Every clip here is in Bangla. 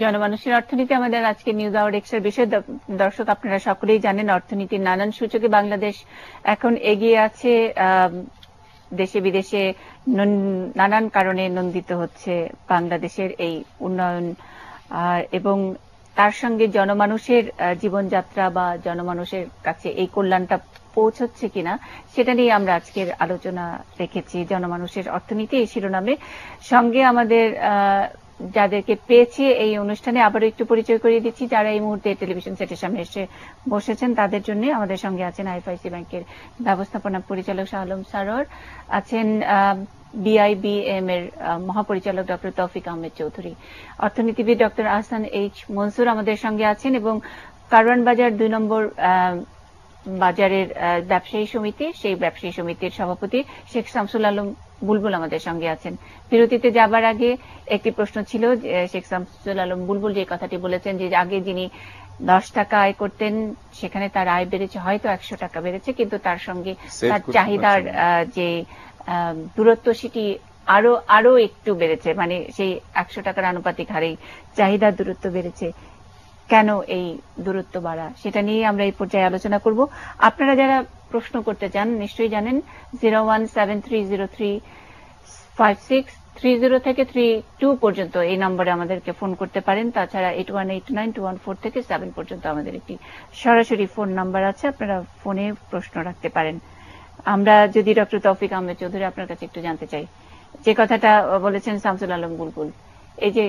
জনমানুষের অর্থনীতি আমাদের আজকে নিউজ আওয়ার এক্সের বিষয়। দর্শক, আপনারা সকলেই জানেন অর্থনীতির নানান সূচকে বাংলাদেশ এখন এগিয়ে আছে। দেশে বিদেশে নানান কারণে নন্দিত হচ্ছে বাংলাদেশের এই উন্নয়ন, এবং তার সঙ্গে জনমানুষের জীবনযাত্রা বা জনমানুষের কাছে এই কল্যাণটা পৌঁছচ্ছে কিনা সেটা নিয়ে আমরা আজকের আলোচনা রেখেছি। জনমানুষের অর্থনীতি এই শিরোনামে সঙ্গে আমাদের যাদেরকে পেয়েছি এই অনুষ্ঠানে আবারও একটু পরিচয় করিয়ে দিচ্ছি। যারা এই মুহূর্তে টেলিভিশন সেটের সামনে এসে বসেছেন তাদের জন্য আমাদের সঙ্গে আছেন আইএফআইসি ব্যাংকের ব্যবস্থাপনা পরিচালক শাহ আলম সারোয়ার, আছেন বিআইবিএম এর মহাপরিচালক ডক্টর তৌফিক আহমেদ চৌধুরী, অর্থনীতিবিদ ডক্টর আহসান এইচ মনসুর আমাদের সঙ্গে আছেন, এবং কারওয়ান বাজার ২ নম্বর বাজারের ব্যবসায়ী সমিতি, সেই ব্যবসায়ী সমিতির সভাপতি শেখ শামসুল আলম বুলবুল আমাদের সঙ্গে আছেন। বিরতিতে যাবার আগে একটি প্রশ্ন ছিল, শেখ শামসুল আলম বুলবুল যে কথাটি বলেছেন যে আগে যিনি 10 টাকা আয় করতেন সেখানে তার আয় বেড়েছে হয়তো 100 টাকা বেড়েছে, কিন্তু তার সঙ্গে তার চাহিদার যে দূরত্ব সেটি আরো একটু বেড়েছে, মানে সেই 100 টাকার আনুপাতিক হারেই চাহিদার দূরত্ব বেড়েছে। কেন এই দূরত্ব বাড়া, সেটা নিয়ে আমরা এই পর্যায়ে আলোচনা করব। আপনারা যারা প্রশ্ন করতে চান নিশ্চয়ই জানেন 017303563 থেকে 32 পর্যন্ত এই নম্বরে আমাদেরকে ফোন করতে পারেন। তাছাড়া 818921 থেকে 7 পর্যন্ত আমাদের একটি সরাসরি ফোন নাম্বার আছে, আপনারা ফোনে প্রশ্ন রাখতে পারেন। আমরা যদি ডক্টর তৌফিক আহমেদ চৌধুরী আপনার কাছে একটু জানতে চাই, যে কথাটা বলেছেন শামসুল আলম বুলবুল, এই যে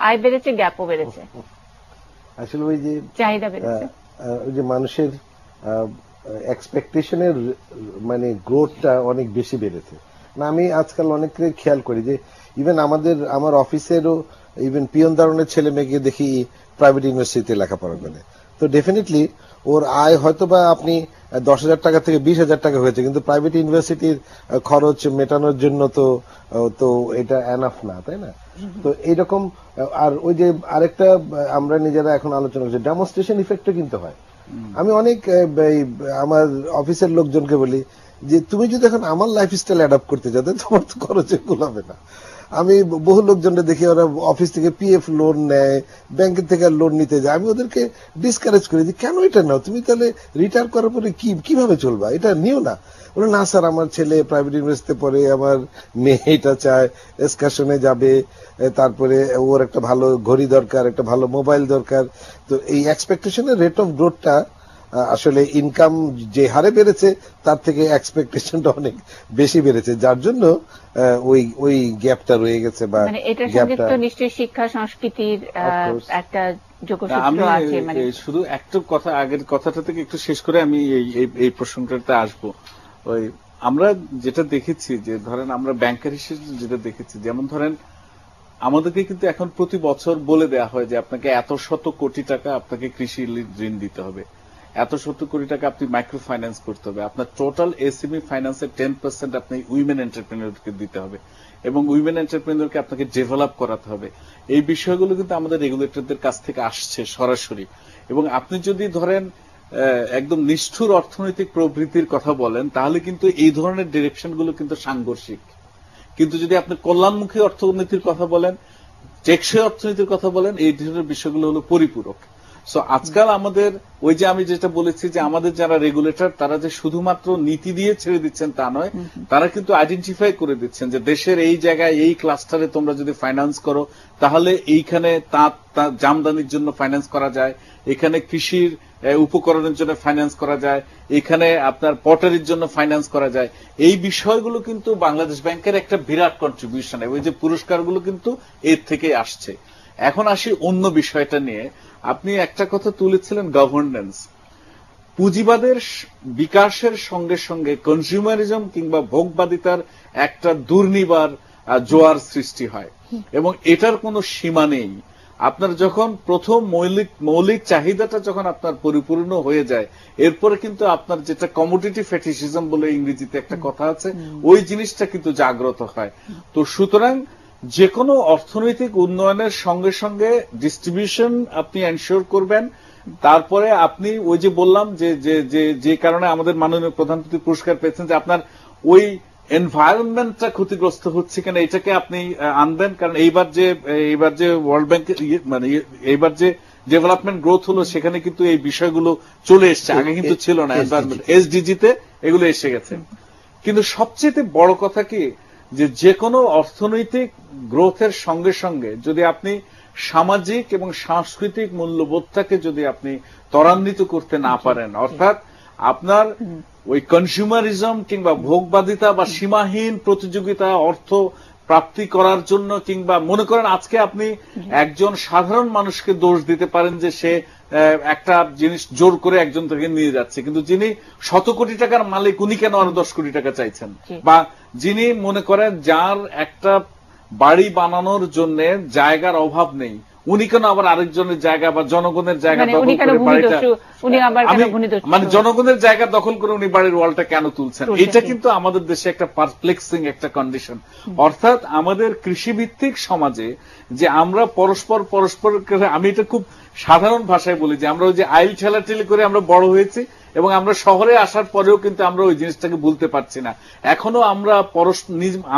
আয় বেড়েছে, গ্যাপও বেড়েছে, আসলে ওই যে চাহিদা বেড়েছে, ওই যে মানুষের এক্সপেকটেশনের মানে গ্রোথটা অনেক বেশি বেড়েছে না। আমি আজকাল অনেককে খেয়াল করি যে ইভেন আমার অফিসেরও ইভেন পিয়ন দারণের ছেলে মেয়েকে দেখি প্রাইভেট ইউনিভার্সিটিতে লেখাপড়া করে, তো ডেফিনেটলি ওর আয় হয়তো বা আপনি 10,000 টাকা থেকে 20,000 টাকা হয়েছে, কিন্তু প্রাইভেট ইউনিভার্সিটির খরচ মেটানোর জন্য তো এটা এনাফ না, তাই না? তো এইরকম। আর ওই যে আরেকটা আমরা নিজেরা এখন আলোচনা করছি, ডেমনস্ট্রেশন ইফেক্টও কিন্তু হয়। আমি অনেক আমার অফিসের লোকজনকে বলি যে তুমি যদি এখন আমার লাইফস্টাইল অ্যাডাপ্ট করতে যাতে তোমার তো খরচে কুলাবে না। আমি বহু লোকজনকে দেখি ওরা অফিস থেকে পিএফ লোন নেয়, ব্যাংকের থেকে লোন নিতে যায়। আমি ওদেরকে ডিসকারেজ করি যে কেন এটা নাও, তুমি তাহলে রিটায়ার করার পরে কিভাবে চলবা, এটা নিও না। বলে না স্যার, আমার ছেলে প্রাইভেট ইউনিভার্সিটিতে পড়ে, আমার মেয়ে এটা চায় এক্সকারশনে যাবে, তারপরে ওর একটা ভালো ঘড়ি দরকার, একটা ভালো মোবাইল দরকার। তো এই এক্সপেকটেশনের রেট অফ গ্রোথটা আসলে ইনকাম যে হারে বেড়েছে তার থেকে এক্সপেকটেশনটা অনেক বেশি বেড়েছে, যার জন্য ওই গ্যাপটা রয়ে গেছে। বা মানে এটার সঙ্গে তো নিশ্চয়ই শিক্ষা সংস্কৃতির একটা যোগসূত্র আছে। মানে শুধু একটা কথা, আগের কথাটা থেকে একটু শেষ করে আমি এই প্রসঙ্গটাতে আসবো। ওই আমরা যেটা দেখেছি যে ধরেন আমরা ব্যাংকার হিসেবে যেটা দেখেছি, যেমন ধরেন আমাদেরকে কিন্তু এখন প্রতি বছর বলে দেয়া হয় যে আপনাকে এত শত কোটি টাকা আপনাকে কৃষি ঋণ দিতে হবে, এত শত কোটি টাকা আপনি মাইক্রো ফাইন্যান্স করতে হবে, আপনার টোটাল এসএমই ফাইন্যান্সের 10% আপনি উইমেন এন্টারপ্রেনিয়রকে দিতে হবে, এবং উইমেন এন্টারপ্রেনিয়রকে আপনাকে ডেভেলপ করাতে হবে। এই বিষয়গুলো কিন্তু আমাদের রেগুলেটরদের কাছ থেকে আসছে সরাসরি। এবং আপনি যদি ধরেন একদম নিষ্ঠুর অর্থনৈতিক প্রবৃত্তির কথা বলেন তাহলে কিন্তু এই ধরনের ডিরেকশনগুলো কিন্তু সাংঘর্ষিক। কিন্তু যদি আপনি কল্যাণমুখী অর্থনীতির কথা বলেন, টেকসই অর্থনীতির কথা বলেন, এই ধরনের বিষয়গুলো হলো পরিপূরক। সো আজকাল আমাদের ওই যে আমি যেটা বলেছি যে আমাদের যারা রেগুলেটর তারা যে শুধুমাত্র নীতি দিয়ে ছেড়ে দিচ্ছেন তা নয়, তারা কিন্তু আইডেন্টিফাই করে দিচ্ছেন যে দেশের এই জায়গায় এই ক্লাস্টারে তোমরা যদি ফাইন্যান্স করো তাহলে এইখানে তাঁত জামদানির জন্য ফাইন্যান্স করা যায়, এখানে কৃষির উপকরণের জন্য ফাইন্যান্স করা যায়, এখানে আপনার পটারির জন্য ফাইন্যান্স করা যায়। এই বিষয়গুলো কিন্তু বাংলাদেশ ব্যাংকের একটা বিরাট কন্ট্রিবিউশন, ওই যে পুরস্কারগুলো কিন্তু এর থেকে আসছে। এখন আসি অন্য বিষয়টা নিয়ে। আপনি একটা কথা তুলেছিলেন, গভর্নেন্স। পুঁজিবাদের বিকাশের সঙ্গে সঙ্গে কনজিউমারিজম কিংবা ভোগবাদিতার একটা দুর্নিবার জোয়ার সৃষ্টি হয়, এবং এটার কোনো সীমা নেই। আপনার যখন প্রথম মৌলিক চাহিদাটা যখন আপনার পরিপূর্ণ হয়ে যায়, এরপরে কিন্তু আপনার যেটা কমোডিটি ফেটিসিজম বলে ইংরেজিতে একটা কথা আছে, ওই জিনিসটা কিন্তু জাগ্রত হয়। তো সুতরাং যে কোনো অর্থনৈতিক উন্নয়নের সঙ্গে সঙ্গে ডিস্ট্রিবিউশন আপনি এনশিওর করবেন। তারপরে আপনি ওই যে বললাম যে কারণে আমাদের মাননীয় প্রধানমন্ত্রী পুরস্কার পেয়েছেন যে আপনার ওই এনভায়রনমেন্টটা ক্ষতিগ্রস্ত হচ্ছে কেন এটাকে আপনি আনবেন, কারণ এইবার যে ওয়ার্ল্ড ব্যাংক মানে এইবার যে ডেভেলপমেন্ট গ্রোথ হলো সেখানে কিন্তু এই বিষয়গুলো চলে এসছে, আগে কিন্তু ছিল না। এনভায়রনমেন্ট এসডিজি তে এগুলো এসে গেছে। কিন্তু সবচেয়ে বড় কথা কি, যে কোনো অর্থনৈতিক গ্রোথের সঙ্গে সঙ্গে যদি আপনি সামাজিক এবং সাংস্কৃতিক মূল্যবোধটাকে যদি আপনি ত্বরান্বিত করতে না পারেন, অর্থাৎ আপনার ওই কনজিউমারিজম কিংবা ভোগবাদিতা বা সীমাহীন প্রতিযোগিতা অর্থ প্রাপ্তি করার জন্য, কিংবা মনে করেন আজকে আপনি একজন সাধারণ মানুষকে দোষ দিতে পারেন যে সে একটা জিনিস জোর করে একজন থেকে নিয়ে যাচ্ছে, কিন্তু যিনি 100 কোটি টাকার মালিক উনি কেন আরো 10 কোটি টাকা চাইছেন? বা যিনি মনে করেন যার একটা বাড়ি বানানোর জন্য জায়গার অভাব নেই উনি কেন আবার আরেকজনের জায়গা বা জনগণের জায়গা দখল করে বাড়িটা, মানে জনগণের জায়গা দখল করে উনি বাড়ির ওয়ালটা কেন তুলছেন? এটা কিন্তু আমাদের দেশে একটা পারপ্লেক্সিং একটা কন্ডিশন। অর্থাৎ আমাদের কৃষিভিত্তিক সমাজে যে আমরা পরস্পর, আমি এটা খুব সাধারণ ভাষায় বলি যে আমরা ওই যে আইল ঠেলাঠেলি করে আমরা বড় হয়েছি এবং আমরা শহরে আসার পরেও কিন্তু আমরা ওই জিনিসটাকে ভুলতে পারছি না। এখনো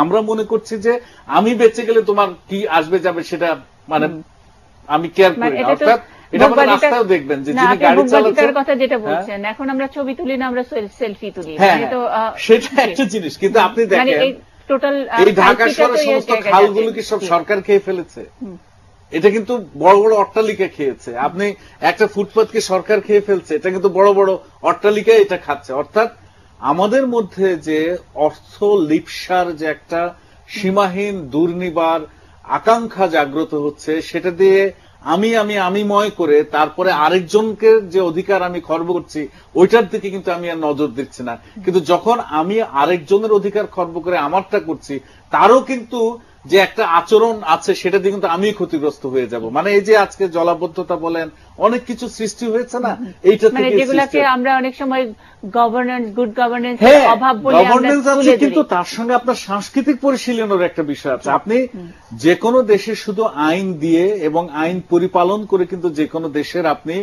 আমরা মনে করছি যে আমি বেঁচে গেলে তোমার কি আসবে যাবে সেটা মানে আমি কেয়ার করি। অর্থাৎ এটা মানে রাস্তায় দেখবেন যে যিনি গাড়ি চালাচ্ছেন কথা যেটা বলছেন, এখন আমরা ছবি তুলি না, আমরা সেলফি তুলি, সেটা একটা জিনিস। কিন্তু আপনি দেখেন এই ঢাকা শহরের সমস্ত খালগুলো কি সব সরকার খেয়ে ফেলেছে? এটা কিন্তু বড় বড় অট্টালিকা খেয়েছে। আপনি একটা ফুটপাথকে সরকার খেয়ে ফেলছে, এটা কিন্তু বড় বড় অট্টালিকা এটা খাচ্ছে। অর্থাৎ আমাদের মধ্যে যে অর্থ লিপ্সার যে একটা সীমাহীন দুর্নিবার আকাঙ্ক্ষা জাগ্রত হচ্ছে, সেটা দিয়ে আমিময় করে তারপরে আরেকজনকে যে অধিকার আমি খর্ব করছি ওইটার দিকে কিন্তু আমি আর নজর দিচ্ছি না। কিন্তু যখন আমি আরেকজনের অধিকার খর্ব করে আমারটা করছি, তারও কিন্তু যে একটা আচরণ আছে সেটা দিয়ে কিন্তু আমি ক্ষতিগ্রস্ত হয়ে যাব। মানে এই যে আজকে জলাবদ্ধতা বলেন অনেক কিছু সৃষ্টি হয়েছে না, এইটা থেকে যেগুলোকে আমরা অনেক সময় গভর্নেন্স, গুড গভর্নেন্স অভাব বলে গভর্নেন্স আছে, কিন্তু তার সঙ্গে আপনার সাংস্কৃতিক পরিশীলনের একটা বিষয় আছে। আপনি যে কোনো দেশে শুধু আইন দিয়ে এবং আইন পরিপালন করে কিন্তু যে কোনো দেশের আপনি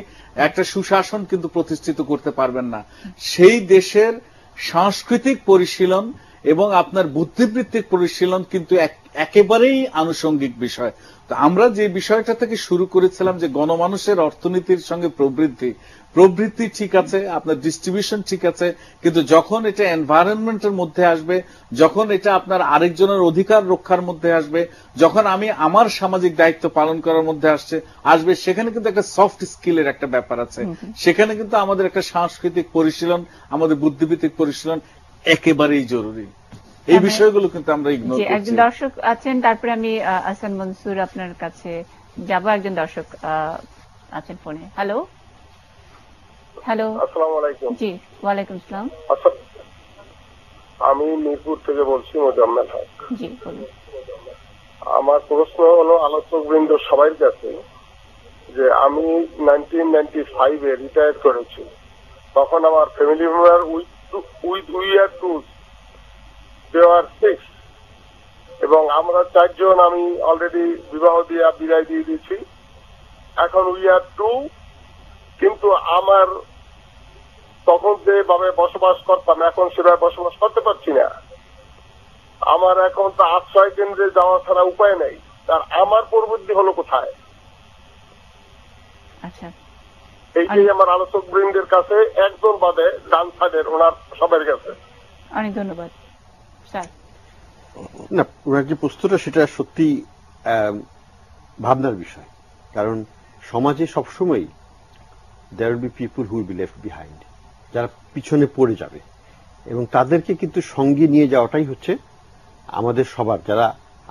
একটা সুশাসন কিন্তু প্রতিষ্ঠিত করতে পারবেন না। সেই দেশের সাংস্কৃতিক পরিশীলন এবং আপনার বুদ্ধিবৃত্তিক পরিশীলন কিন্তু একেবারেই আনুষঙ্গিক বিষয়। তো আমরা যে বিষয়টা থেকে শুরু করেছিলাম যে গণমানুষের অর্থনীতির সঙ্গে প্রবৃত্তি ঠিক আছে, আপনার ডিস্ট্রিবিউশন ঠিক আছে, কিন্তু যখন এটা এনভায়রনমেন্টের মধ্যে আসবে, যখন এটা আপনার আরেকজনের অধিকার রক্ষার মধ্যে আসবে, যখন আমি আমার সামাজিক দায়িত্ব পালন করার মধ্যে আসবে, সেখানে কিন্তু একটা সফট স্কিলের একটা ব্যাপার আছে। সেখানে কিন্তু আমাদের একটা সাংস্কৃতিক পরিশীলন, আমাদের বুদ্ধিবৃত্তিক পরিশীলন একেবারেই জরুরি। এই বিষয়গুলো কিন্তু আমরা ইগনোর করছি। একজন দর্শক আছেন, তারপরে আমি আহসান মনসুর আপনার কাছে যাব। একজন দর্শক আছেন ফোনে। হ্যালো, আসসালামু আলাইকুম। জি, ওয়ালাইকুম আসসালাম। আমি মিরপুর থেকে বলছি, মোজাম্মেল হক। জি, বলুন। আমার প্রশ্ন হলো আলোচক বৃন্দ সবার কাছে যে আমি 1995-এ রিটায়ার করেছি। তখন আমার family member we are two দেওয়ার 6 এবং আমরা 4 জন আমি অলরেডি বিবাহ দিয়ে বিদায় দিয়ে দিয়েছি। এখন উই আর 2, কিন্তু আমার তখন যেভাবে বসবাস করতাম এখন সেভাবে বসবাস করতে পারছি না। আমার এখন তো আশ্রয় কেন্দ্রে যাওয়া ছাড়া উপায় নেই। তার আমার পরবর্তী হলো কোথায়? আচ্ছা, এইটাই আমার আলোচক বৃন্দের কাছে, একজন বাদে ডান সাইডের ওনার সবার কাছে। অনেক ধন্যবাদ স্যার। না, ওনার যে প্রশ্নটা সেটা সত্যি ভাবনার বিষয়। কারণ সমাজে সবসময় there will be people who will be left behind, যারা পিছনে পড়ে যাবে, এবং তাদেরকে কিন্তু সঙ্গে নিয়ে যাওয়াটাই হচ্ছে আমাদের সবার, যারা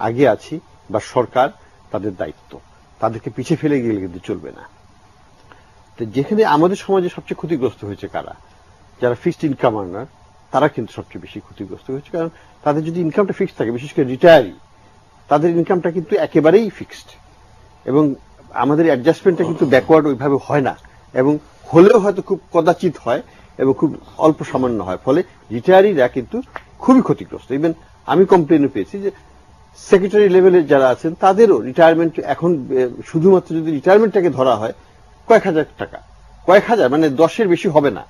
আগে আছি বা সরকার, তাদের দায়িত্ব। তাদেরকে পিছিয়ে ফেলে গেলে কিন্তু চলবে না। তো যেখানে আমাদের সমাজে সবচেয়ে ক্ষতিগ্রস্ত হয়েছে কারা? যারা ফিক্সড ইনকাম আর্নার, তারা কিন্তু সবচেয়ে বেশি ক্ষতিগ্রস্ত হয়েছে। কারণ তাদের যদি ইনকামটা ফিক্সড থাকে, বিশেষ করে রিটায়ারি, তাদের ইনকামটা কিন্তু একেবারেই ফিক্সড, এবং আমাদের অ্যাডজাস্টমেন্টটা কিন্তু ব্যাকওয়ার্ড ওইভাবে হয় না, এবং হলেও হয়তো খুব কদাচিৎ হয় এবং খুব অল্প সামান্য হয়। ফলে রিটায়ারিরা কিন্তু খুবই ক্ষতিগ্রস্ত। ইভেন আমি কমপ্লেনও পেয়েছি যে সেক্রেটারি লেভেলে যারা আছেন তাদেরও রিটায়ারমেন্ট এখন শুধুমাত্র যদি রিটায়ারমেন্টটাকে ধরা হয় কয়েক হাজার টাকা, কয়েক হাজার মানে 10-এর বেশি হবে না।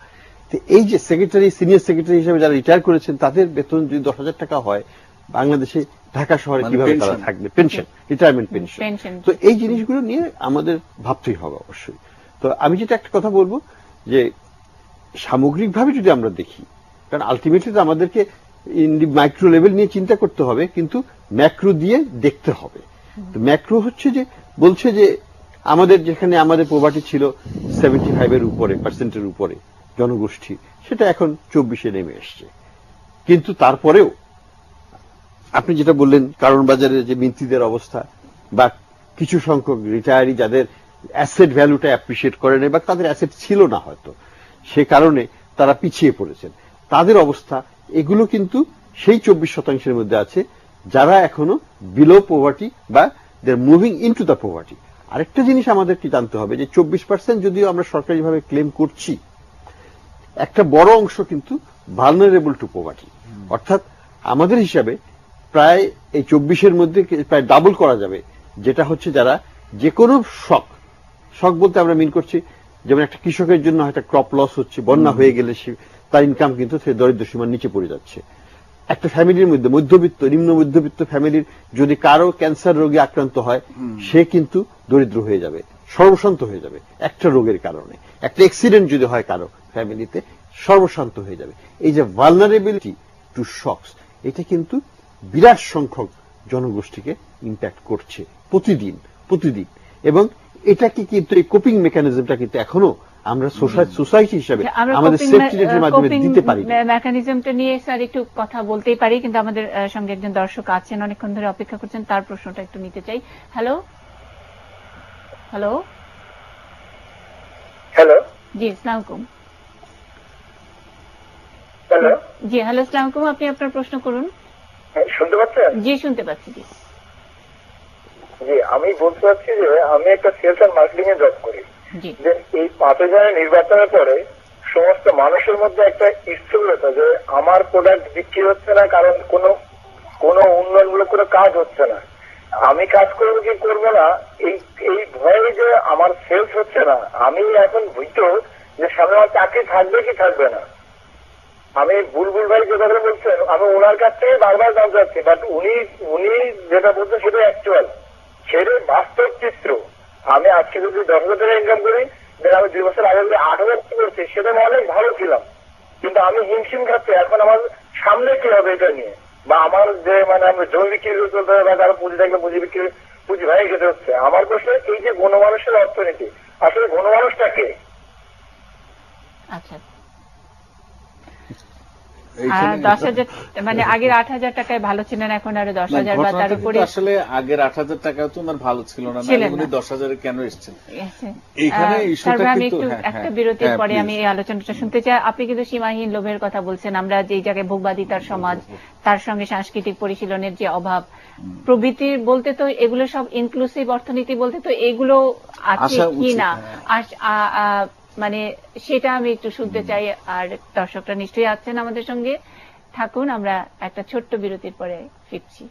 তো এই যে সেক্রেটারি, সিনিয়র সেক্রেটারি হিসেবে যারা রিটায়ার করেছেন তাদের বেতন যদি 10,000 টাকা হয়, বাংলাদেশে ঢাকা শহরে মানে কিভাবে তারা থাকবে? Pension, retirement pension. তো এই জিনিসগুলো নিয়ে আমাদের ভাবতেই হবে অবশ্যই। তো আমি যেটা একটা কথা বলবো যে সামগ্রিকভাবে যদি আমরা দেখি, কারণ আলটিমেটলি তো আমাদেরকে মাইক্রো লেভেল নিয়ে চিন্তা করতে হবে, কিন্তু ম্যাক্রো দিয়ে দেখতে হবে। তো ম্যাক্রো হচ্ছে যে বলছে যে আমাদের যেখানে আমাদের প্রভার্টি ছিল 75% উপরে জনগোষ্ঠী, সেটা এখন 24-এ নেমে এসছে। কিন্তু তারপরেও আপনি যেটা বললেন কারণ বাজারে যে মিন্ত্রীদের অবস্থা, বা কিছু সংখ্যক রিটায়ারি যাদের অ্যাসেট ভ্যালুটা অ্যাপ্রিসিয়েট করে নেই, বা তাদের অ্যাসেট ছিল না হয়তো, সে কারণে তারা পিছিয়ে পড়েছেন, তাদের অবস্থা, এগুলো কিন্তু সেই 24% মধ্যে আছে যারা এখনো বিলো পভার্টি বা they are moving into the poverty. আরেকটা জিনিস আমাদেরকে জানতে হবে যে 24% যদিও আমরা সরকারিভাবে ক্লেম করছি, একটা বড় অংশ কিন্তু ভালনারেবল টু পভার্টি। অর্থাৎ আমাদের হিসাবে প্রায় এই 24-এর মধ্যে প্রায় ডাবল করা যাবে, যেটা হচ্ছে যারা যে কোনো শক বলতে আমরা মিন করছি, যেমন একটা কৃষকের জন্য হয়তো ক্রপ লস হচ্ছে, বন্যা হয়ে গেলে তার ইনকাম কিন্তু সে দরিদ্র সীমার নিচে পড়ে যাচ্ছে। একটা ফ্যামিলির মধ্যে মধ্যবিত্ত, নিম্ন মধ্যবিত্ত ফ্যামিলির যদি কারো ক্যান্সার রোগে আক্রান্ত হয়, সে কিন্তু দরিদ্র হয়ে যাবে, সর্বশান্ত হয়ে যাবে একটা রোগের কারণে। একটা অ্যাক্সিডেন্ট যদি হয় কারো ফ্যামিলিতে, সর্বশান্ত হয়ে যাবে। এই যে ভালনারেবিলিটি টু শকস, এটা কিন্তু বিরাট সংখ্যক জনগোষ্ঠীকে ইম্প্যাক্ট করছে প্রতিদিন। এবং এটাকে কিন্তু এই কোপিং মেকানিজমটা কিন্তু এখনো আমরা সোসাইটি হিসেবে আমাদের সেফটি নেটের মাধ্যমে দিতে পারি। মেকানিজমটা নিয়ে স্যার একটু কথা বলতেই পারি, কিন্তু আমাদের সঙ্গে একজন দর্শক আছেন, অনেকক্ষণ ধরে অপেক্ষা করছেন, তার প্রশ্নটা একটু নিতে চাই। হ্যালো হ্যালো হ্যালো, জি আসসালামু আলাইকুম। হ্যালো, জি হ্যালো আসসালামু আলাইকুম, আপনি আপনার প্রশ্ন করুন। শুনতে পাচ্ছেন? জি শুনতে পাচ্ছি। জি জি, আমি বলতে চাচ্ছি যে আমি একটা সেলস অ্যান্ড মার্কেটিং এ জব করি। যে এই 5 জনের নির্বাচনের পরে সমস্ত মানুষের মধ্যে একটা স্থূলতা যে আমার প্রোডাক্ট বিক্রি হচ্ছে না, কারণ কোনো উন্নয়নমূলক কোনো কাজ হচ্ছে না। আমি কাজ করবো কি করবো না, এই ভয়ে যে আমার সেলস হচ্ছে না, আমি এখন ভীত যে সামনে আমার চাকরি থাকবে কি থাকবে না। আমি বুলবুল ভাই যে কথা বলছেন, আমি ওনার কাছ থেকে বারবার জানতে চাচ্ছি, বাট উনি যেটা বলছেন সেটা অ্যাকচুয়াল, সেটা বাস্তব চিত্র। আমি আজকে যদি 10,000 টাকা ইনকাম করি, দেন আমি 2 বছর আগে যদি 8,000 করছি, সেটা আমি অনেক ভালো ছিলাম। কিন্তু আমি হিমশিম খাচ্ছি এখন আমার সামনে কি হবে এটা নিয়ে, বা আমার যে আমরা জমি বিক্রি করতে হবে, বা যারা পুঁজি থাকলে পুঁজি ভাই খেতে হচ্ছে। আমার প্রশ্ন, এই যে গণমানুষের অর্থনীতি, আসলে গণমানুষটা কে? আচ্ছা, 10,000 মানে আগের 8,000 টাকায় ভালো ছিলেন, এখন আরো 10,000 বা তার উপরে। আসলে আগের 8,000 টাকা তো ওনার ভালো ছিল না, উনি 10,000-এ কেন এসেছেন? এখানে ইস্যুটা আমি একটু একটা বিরতির পরে আমি এই আলোচনাটা শুনতে চাই। আপনি কিন্তু সীমাহীন লোভের কথা বলছেন। আমরা যে জায়গায় ভোগবাদিতার সমাজ, তার সঙ্গে সাংস্কৃতিক পরিশীলনের যে অভাব প্রভৃতির বলতে, তো এগুলো সব ইনক্লুসিভ অর্থনীতি বলতে তো এগুলো আছে কি না, মানে সেটা আমি একটু শুনতে চাই। আর দর্শকরা নিশ্চয়ই আছেন আমাদের সঙ্গে, থাকুন, আমরা একটা ছোট্ট বিরতির পরে ফিরছি।